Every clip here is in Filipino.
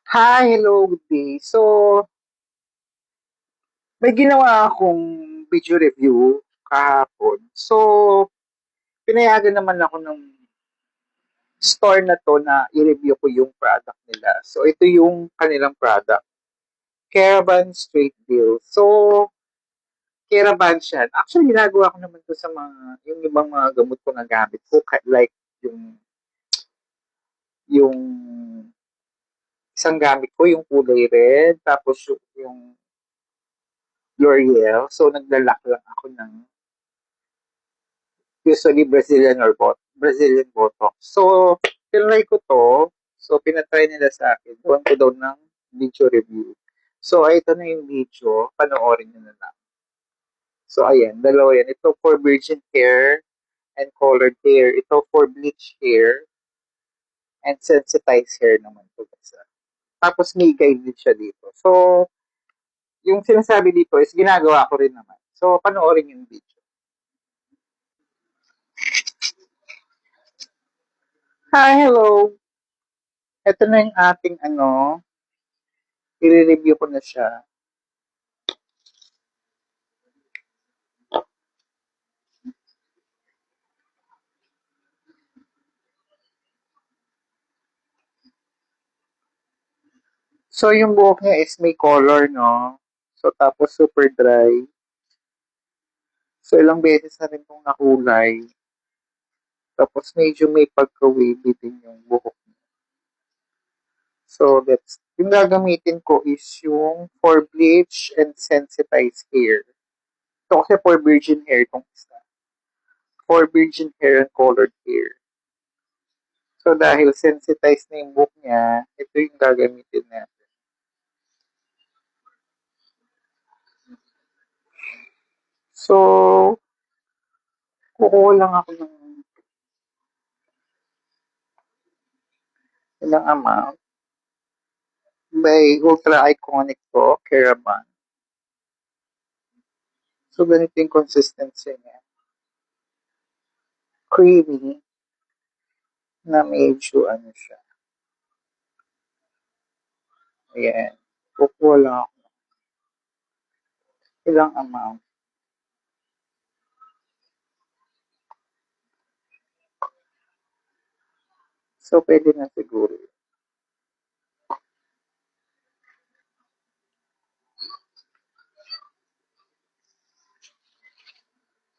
Hi, hello, good day. So, may ginawa akong video review kahapon. So, pinayagan naman ako ng store na to na i-review ko yung product nila. So, ito yung kanilang product. Caravan Straight Deal. So, Caravan siya. Actually, ginagawa ko naman to sa yung ibang mga gamot ko na gamit ko. Like, yung isang gamit ko, yung kulay red. Tapos, yung L'Oreal. So, naglalak lang ako ng usually Brazilian Botox. So, tinry ko to. So, pinatry nila sa akin. Gawan ko daw ng video review. So, ito na yung video. Panoorin nyo na lang. So, ayan. Dalawa yan. Ito for virgin hair and colored hair. Ito for bleach hair and sensitized hair naman to. Tapos may guide din siya dito. So, yung sinasabi dito is ginagawa ko rin naman. So, panoorin yung video. Hi, hello. Ito na yung ating i-review ko na siya. So, yung buhok niya is may color, no? So, tapos super dry. So, ilang beses na rin itong nakulay. Tapos, medyo may pagka-wavy din yung buhok niya. So, yung gagamitin ko is yung for bleach and sensitized hair. Ito kasi for virgin hair itong isa. For virgin hair and colored hair. So, dahil sensitized na yung buhok niya, ito yung gagamitin natin. So, kukuha lang ako ng ilang amount. May ultra iconic to, Caravan. So, ganito yung consistency niya. Creamy na medyo siya. Ayan. Kukuha lang ako. Ilang amount. So, pwede na siguro.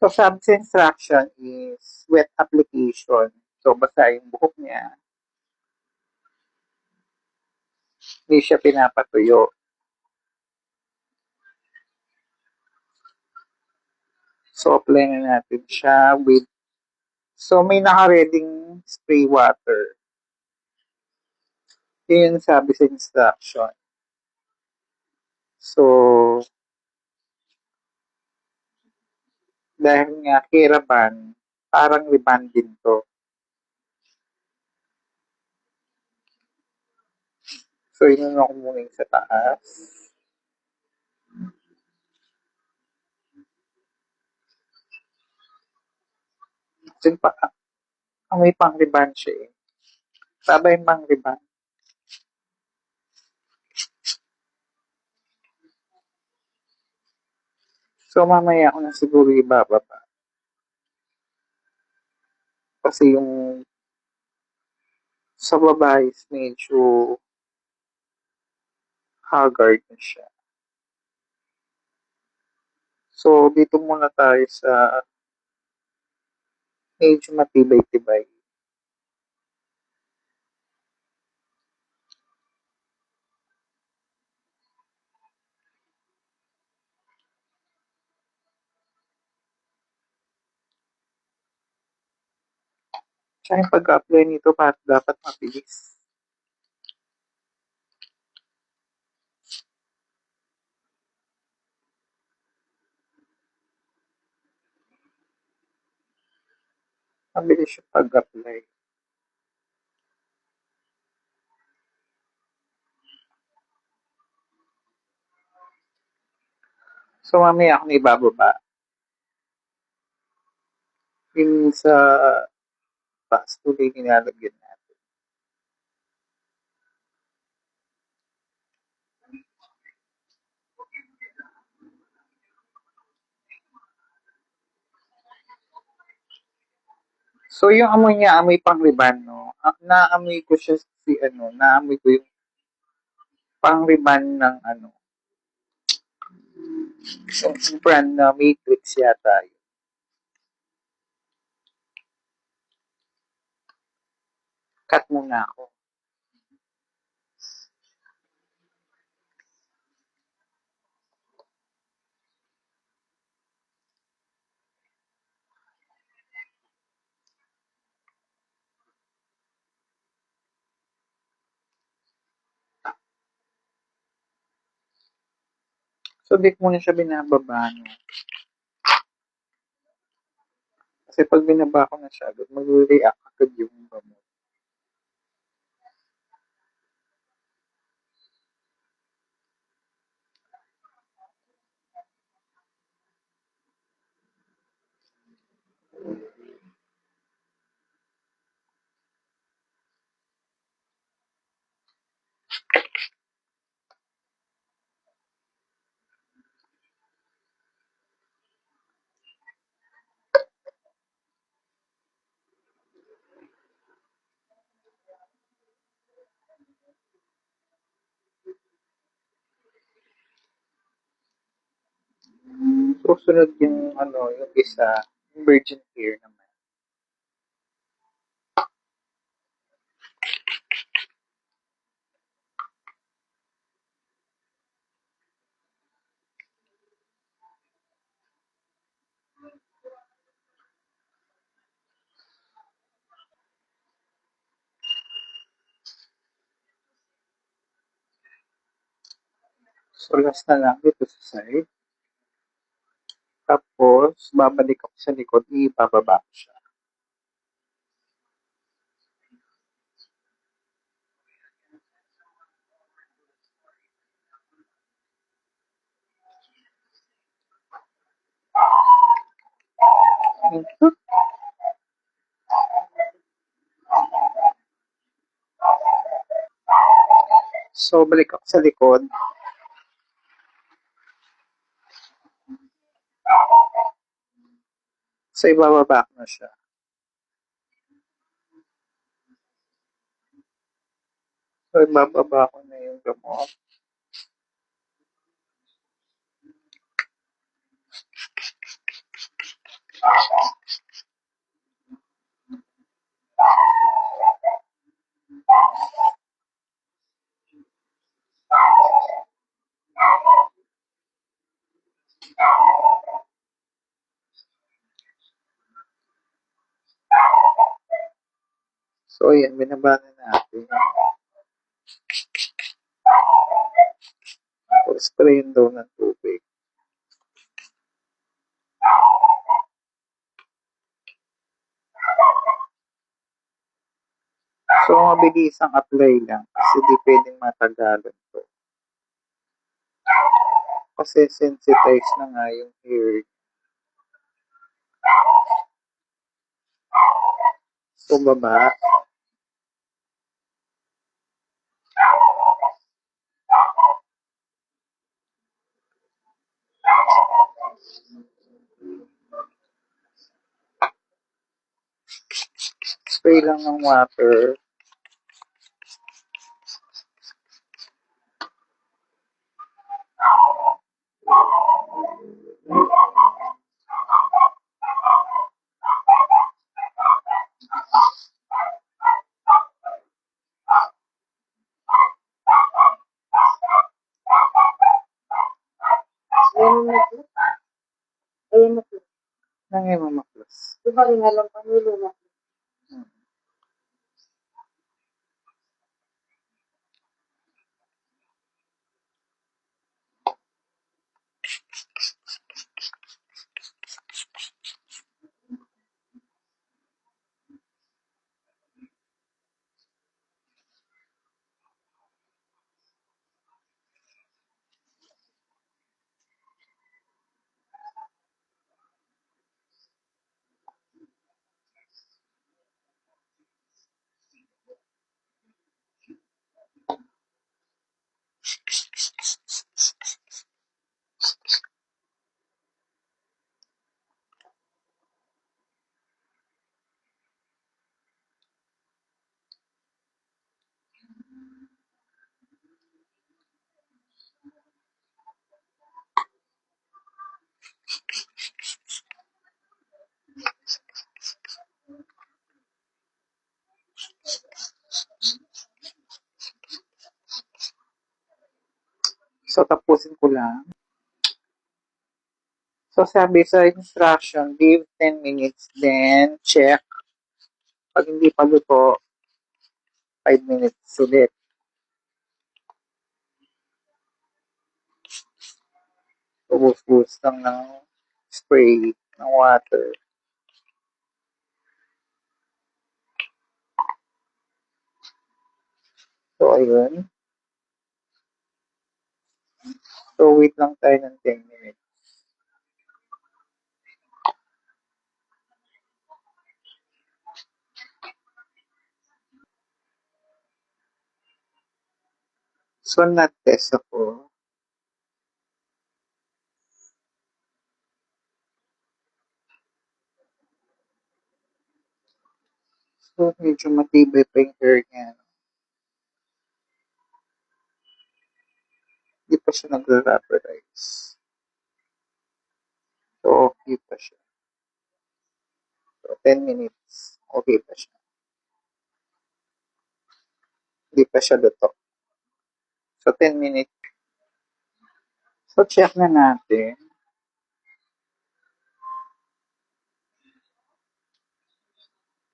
So, substance instruction is wet application. So, basta yung buhok niya. Hindi siya pinapatuyo. So, apply na natin siya with. So, may naka-reading spray water. Yun yung sabi sa instruction. So, dahil nga Caravan, parang riban din to. So, inuna ko muna yung sa taas. Kasi may pang riban siya eh. Sabay pang riban. So, mamaya ako na siguro ibababa. Kasi yung sa baba is medyo haggard na siya. So, dito muna tayo sa medyo matibay-tibay. Tsaka yung pag-apply nito dapat mabilis. Mabilis yung pag-apply. So, mamaya ako na ibababa. Yung sa taas tuloy nilalagyan natin. So, yung amoy niya, amoy pang-riban, no? Naamoy ko siya naamoy ko yung pang-riban ng yung brand na Matrix yata yun. Cut muna ako. So, di ko muna siya binababa, no? Kasi pag binaba ko na siya, agad mag-react agad yung gamot. Susunod yung isa, yung virgin care naman. So, last na lang dito sa side. Tapos, babalik ako sa likod, ibababa ko siya. So, balik ako sa likod. So, ibababa ko na siya. So, ibababa ko na yung gamot. So, ayan, binaba na natin. So, sprayin daw ng tubig. So, mabilis ang apply lang kasi di pwedeng matagalan to. Kasi sensitize na nga yung hair. So, baba. Spray lang ng water. Ayun na po. Nangimamaklas. Di ba rin alam pa nilo na? So, tapusin ko lang. So, sabi sa instruction, give 10 minutes, then check. Pag hindi pa luto, 5 minutes ulit. Ubus-ubus lang ng spray ng water. So, ayun. So, wait lang tayo ng 10 minutes. So, na-test ako. So, medyo matibay pa yung hair niya. Hindi pa siya nag-rubberize. So, okay pa siya. So, 10 minutes. Okay pa siya. Hindi pa siya luto. So, 10 minutes. So, check na natin.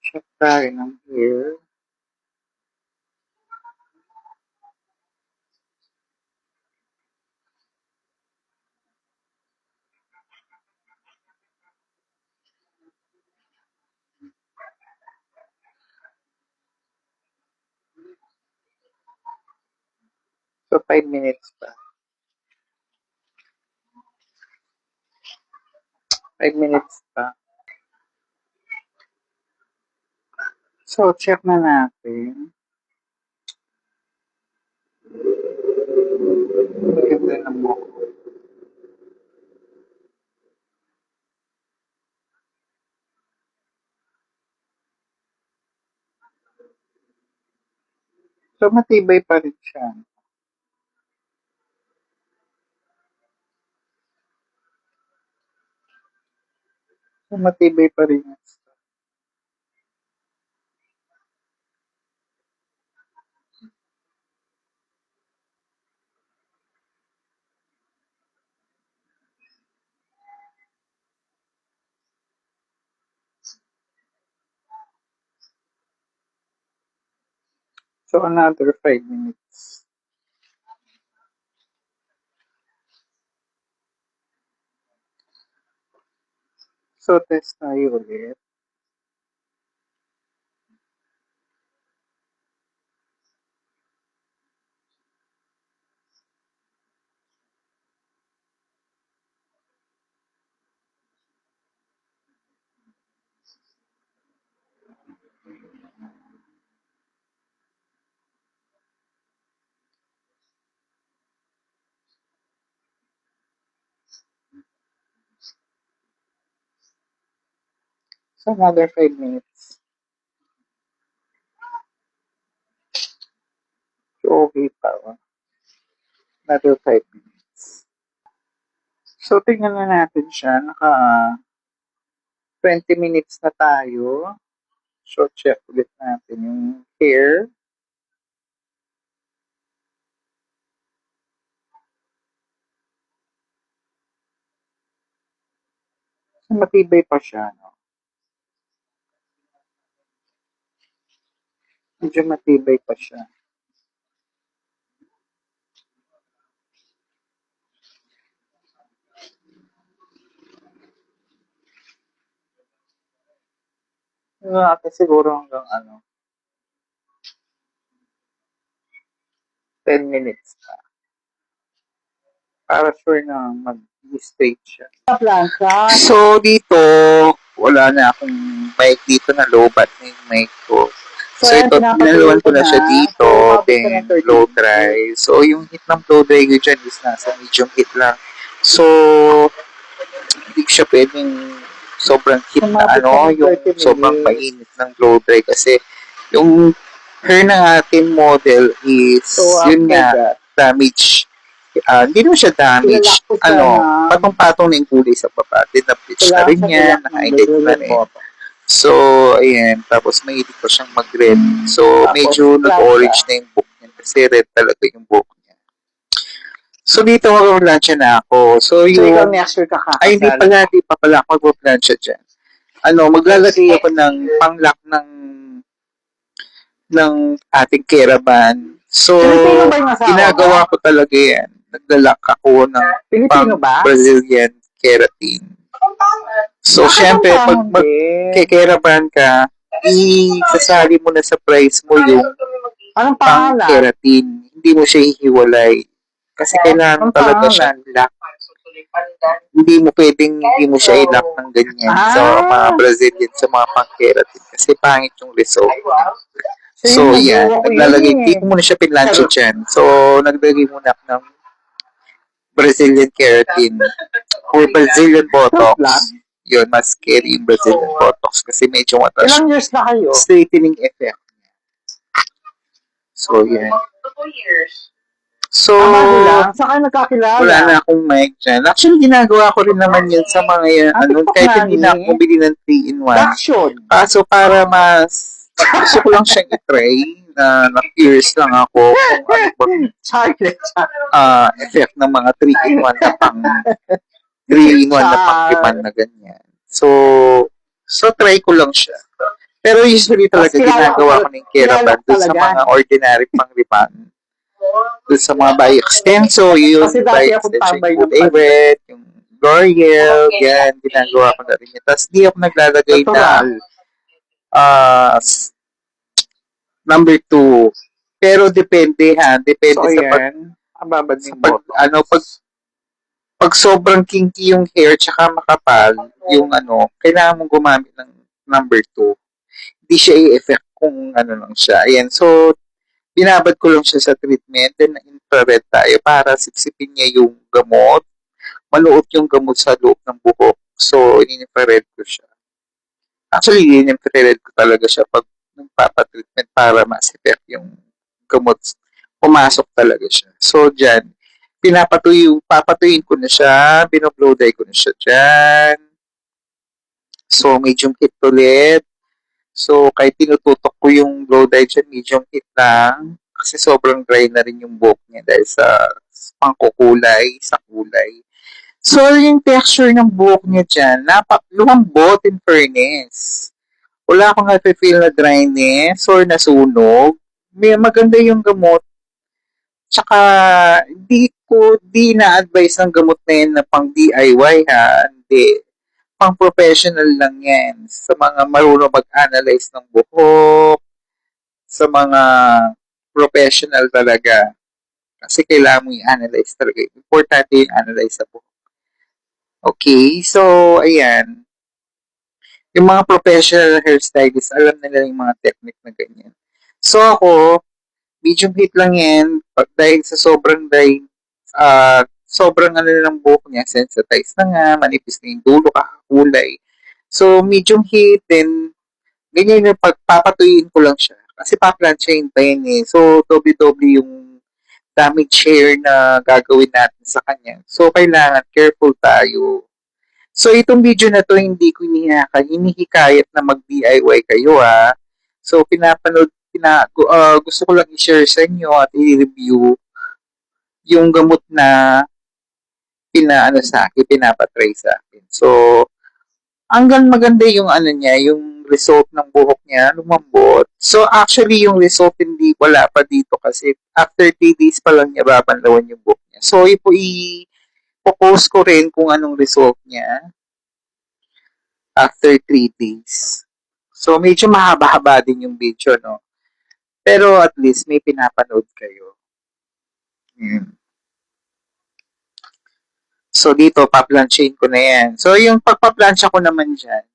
Check tayo ng hair. So, 5 minutes pa. 5 minutes pa. So, check na natin. Maganda ng buhok. So, matibay pa rin siya. So, matibay pa rin yan. So, another 5 minutes. So, test tayo ulit. So, another 5 minutes. So, okay pa. Another 5 minutes. So, tingnan na natin siya. Naka 20 minutes na tayo. So, check ulit natin yung hair. So, matibay pa siya. No? Medyo matibay pa siya. Yung natin siguro hanggang 10 minutes pa. Para sure na mag-straight siya. So, dito, wala na akong mic dito na low bat na yung mic ko. So, ito, pinaluan ko na siya dito, then blow dry. So, yung heat ng blow dry ko dyan is nasa medium heat lang. So, hindi siya pwedeng sobrang heat na yung sobrang mainit ng blow dry kasi yung hair ng ating model is, yun nga, damage. Hindi naman siya damage. Patong-patong na yung kulay sa baba. Then, na-bleach na rin yan, naka-highlight na rin. So, ayan. Tapos, mahilig pa siyang mag-red. So, medyo nag-orange na yung buhok niya kasi red talaga yung buhok niya. So, dito mag-plancha na ako. So, So, ikaw yung... next week Ay, hindi kakakasal. di pa pala ako mag-plancha dyan. Maglalagay ako ng pang-lock ng ating caravan. So, Pilipino ba yung asawa ginagawa mo? ko talaga yan. Naglalak ako ng Pilipino ba? Brazilian keratin. So, Bakit syempre, ang pag pangit din? magkekeraban ka, isasali mo na sa price mo yung Anong pang pangalan? keratin. Hindi mo siya hihiwalay. Kasi kailangan Anong talaga pangalan? siyang lock. Hindi mo siya i-lock ng ganyan sa mga Brazilian, sa mga pang keratin. Kasi pangit yung result. So, yan. Naglalagay, hindi ko muna siya pinlansya dyan. So, naglagay muna ako ng Brazilian keratin or Brazilian Botox. Yun, mas scary yung Brazilian Botox kasi medyo mataas. Ilang years na kayo? Straightening effect. So, yan. So, bago lang? Saan kayo nagkakilala? wala na akong mic dyan. Actually, ginagawa ko rin naman yun sa mga yan. Kahit hindi na ako bumili ng 3-in-1. Action! Kaso para mas, gusto ko lang siyang itry na na-curious lang ako kung ano bang effect ng mga 3-in-1 na pang 3-in-1 na pang na ganyan. So try ko lang siya. Pero usually talaga ginagawa ko ng keraban dun sa mga ordinary pang riban. Dun sa mga by extenso, yung by extenso, yung Good Red, yung L'Oreal, yan, ginagawa ko na rin yun. Tapos di ako naglalagay na number 2. Pero depende ha, depende so, pag sobrang kinky yung hair tsaka makapal, yung kailangan mong gumamit ng number 2. Hindi siya i-effect kung lang siya. Ayan, so binabad ko lang siya sa treatment, then infrared tayo para sipsipin niya yung gamot. Maluot yung gamot sa loob ng buhok. So, in-infrared ko siya. Actually, in-infrared ko talaga siya pag nagpapatreatment para ma-effect yung gamot. Pumasok talaga siya. So, dyan, papatuyin ko na siya, binoblow dye ko na siya dyan. So, medium heat ulit. So, kahit tinututok ko yung blow dye dyan, medium heat lang. Kasi sobrang dry na rin yung buhok niya dahil sa pangkukulay, sa kulay. So, yung texture ng buhok niya dyan, lumambot in fairness. Wala akong nafe-feel na dryness or nasunog. Maganda yung gamot. Tsaka, di na-advise ng gamot na yan na pang DIY ha. Hindi. Pang professional lang yan. Sa mga marunong mag-analyze ng buhok, sa mga professional talaga. Kasi kailangan mo i-analyze talaga. Importante yung analyze sa buhok. Okay, so, ayan. Yung mga professional hairstylists, alam nila yung mga technique na ganyan. So, ako, medium heat lang yan. Dahil sa sobrang dry, sobrang ng buhok niya, sensitized na nga, manipis na yung dulo, kakakulay. So, medium heat, then, ganyan yung pagpapatuyin ko lang siya. Kasi pa-planchain pa yun eh. So, doble-doble yung damage hair na gagawin natin sa kanya. So, kailangan careful tayo. So, itong video na to, hindi ko hinihikayat na mag-DIY kayo ha. So, gusto ko lang i-share sa inyo at i-review yung gamot na pinapatry sa akin. So, hanggang maganda yung niya, yung result ng buhok niya, lumambot. So, actually, yung result hindi wala pa dito kasi after 3 days pa lang niya babanlawan yung buhok niya. So, i-post ko rin kung anong result niya after 3 days. So, medyo mahaba-haba din yung video, no? Pero at least may pinapanood kayo. So, dito, pa-planchain ko na yan. So, yung pagpa-plancha ko naman dyan,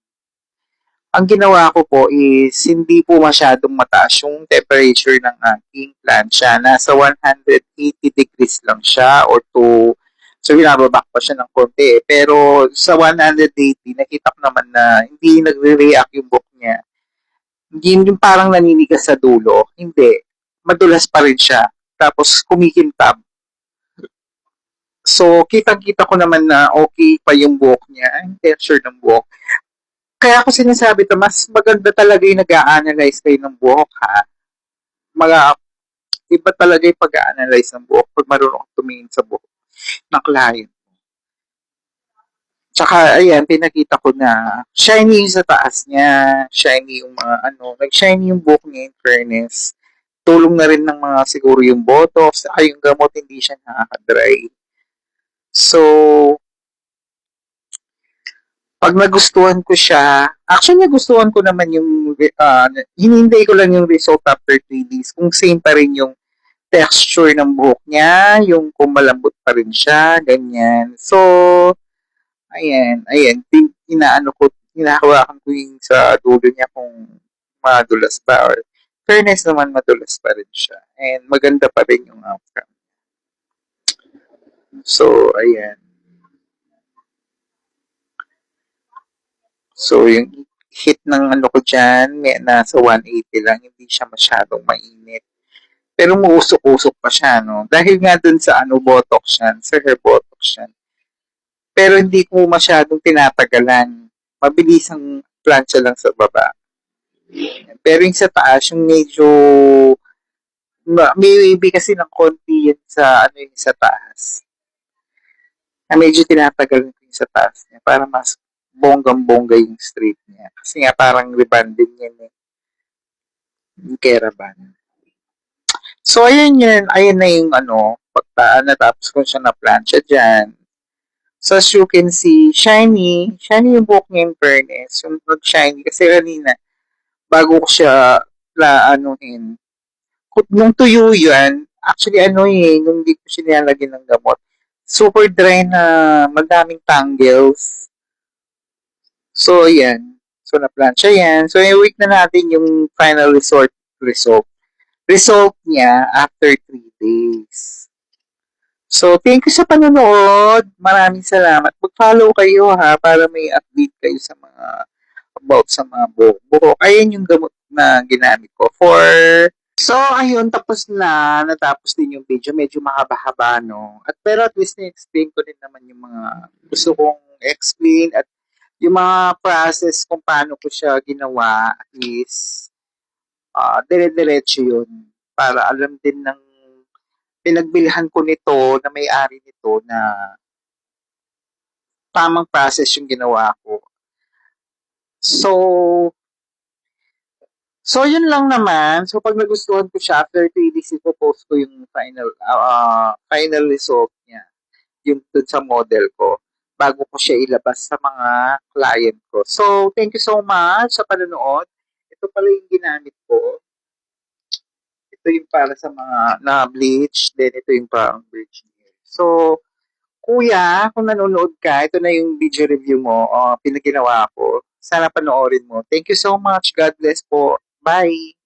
ang ginawa ko po is hindi po masyadong mataas yung temperature ng aking plancha. Nasa 180 degrees lang siya or 2. So, binababak pa siya ng konti. Pero sa 180, nakita ko naman na hindi nagre-react yung buhok niya. Hindi yung parang naninigas sa dulo. Hindi. Madulas pa rin siya. Tapos kumikintab. So, kitang-kita ko naman na okay pa yung buhok niya, yung texture ng buhok. Kaya ako sinasabi to, mas maganda talaga yung nag-a-analyze kayo ng buhok, ha? Iba talaga yung pag-a-analyze ng buhok pag marunong tumingin sa buhok. ng client. Tsaka, ayan, pinakita ko na shiny yung sa taas niya, shiny yung mga ano, nag-shiny yung buhok niya in fairness. Tulong na rin ng mga siguro yung botox, saka yung gamot hindi siya nakaka-dry. So, pag nagustuhan ko siya, actually nagustuhan ko naman yung, hinintay ko lang yung result after 3 days. Kung same pa rin yung texture ng buhok niya, yung kung malambot pa rin siya, ganyan. So, ayan, inaano ko, hinahawakan ko yung sa dulo niya kung madulas ba or fairness naman madulas pa rin siya. And maganda pa rin yung outcome. So, ayan. So, yung heat ng ano ko dyan, may nasa 180 lang, hindi siya masyadong mainit. Pero muusok-usok pa siya, no? Dahil nga dun sa ano, botox yan, sa hair botox yan. Pero hindi ko masyadong tinatagalan. Mabilis ang plancha lang sa baba. Pero yung sa taas, yung medyo, may kasi ng konti yan sa, ano yung sa taas. Na medyo tinatagalan ko yung sa taas niya para mas bonggang-bongga yung straight niya. Kasi nga parang rebanding yan eh. Yung keraban. So, ayun na yung ano, pagtaan natapos ko siya na plancha dyan. So, as you can see, shiny yung buhok niya in fairness. Yung pag-shiny, kasi kanina, bago ko siya anuhin, nung tuyo yan, actually ano nung hindi ko siya nilalagyan ng gamot, super dry na madaming tangles. So, ayan. So, na-plancha yan. So, i-wait na natin yung final result. Result niya after 3 days. So, thank you sa panonood. Maraming salamat. Mag-follow kayo ha para may update kayo sa mga about sa mga buhok. Ayan yung gamot na ginamit ko for. So, ayun, tapos na. Natapos din yung video. Medyo mahaba-haba, no? Pero at least na-explain ko din naman yung mga gusto kong explain at yung mga process kung paano ko siya ginawa is dire-diretso yun para alam din ng pinagbilhan ko nito na may-ari nito na tamang process yung ginawa ko. So, yun lang naman. So, pag nagustuhan ko siya, after 3 days, ipopost ko yung final result niya. Yung dun sa model ko bago ko siya ilabas sa mga client ko. So, thank you so much sa panonood. Ito pala yung ginamit ko. Ito yung para sa mga na-bleach. Then, ito yung parang bleach hair. So, kuya, kung nanonood ka, ito na yung video review mo, pinaginawa ko. Sana panoorin mo. Thank you so much. God bless po. Bye!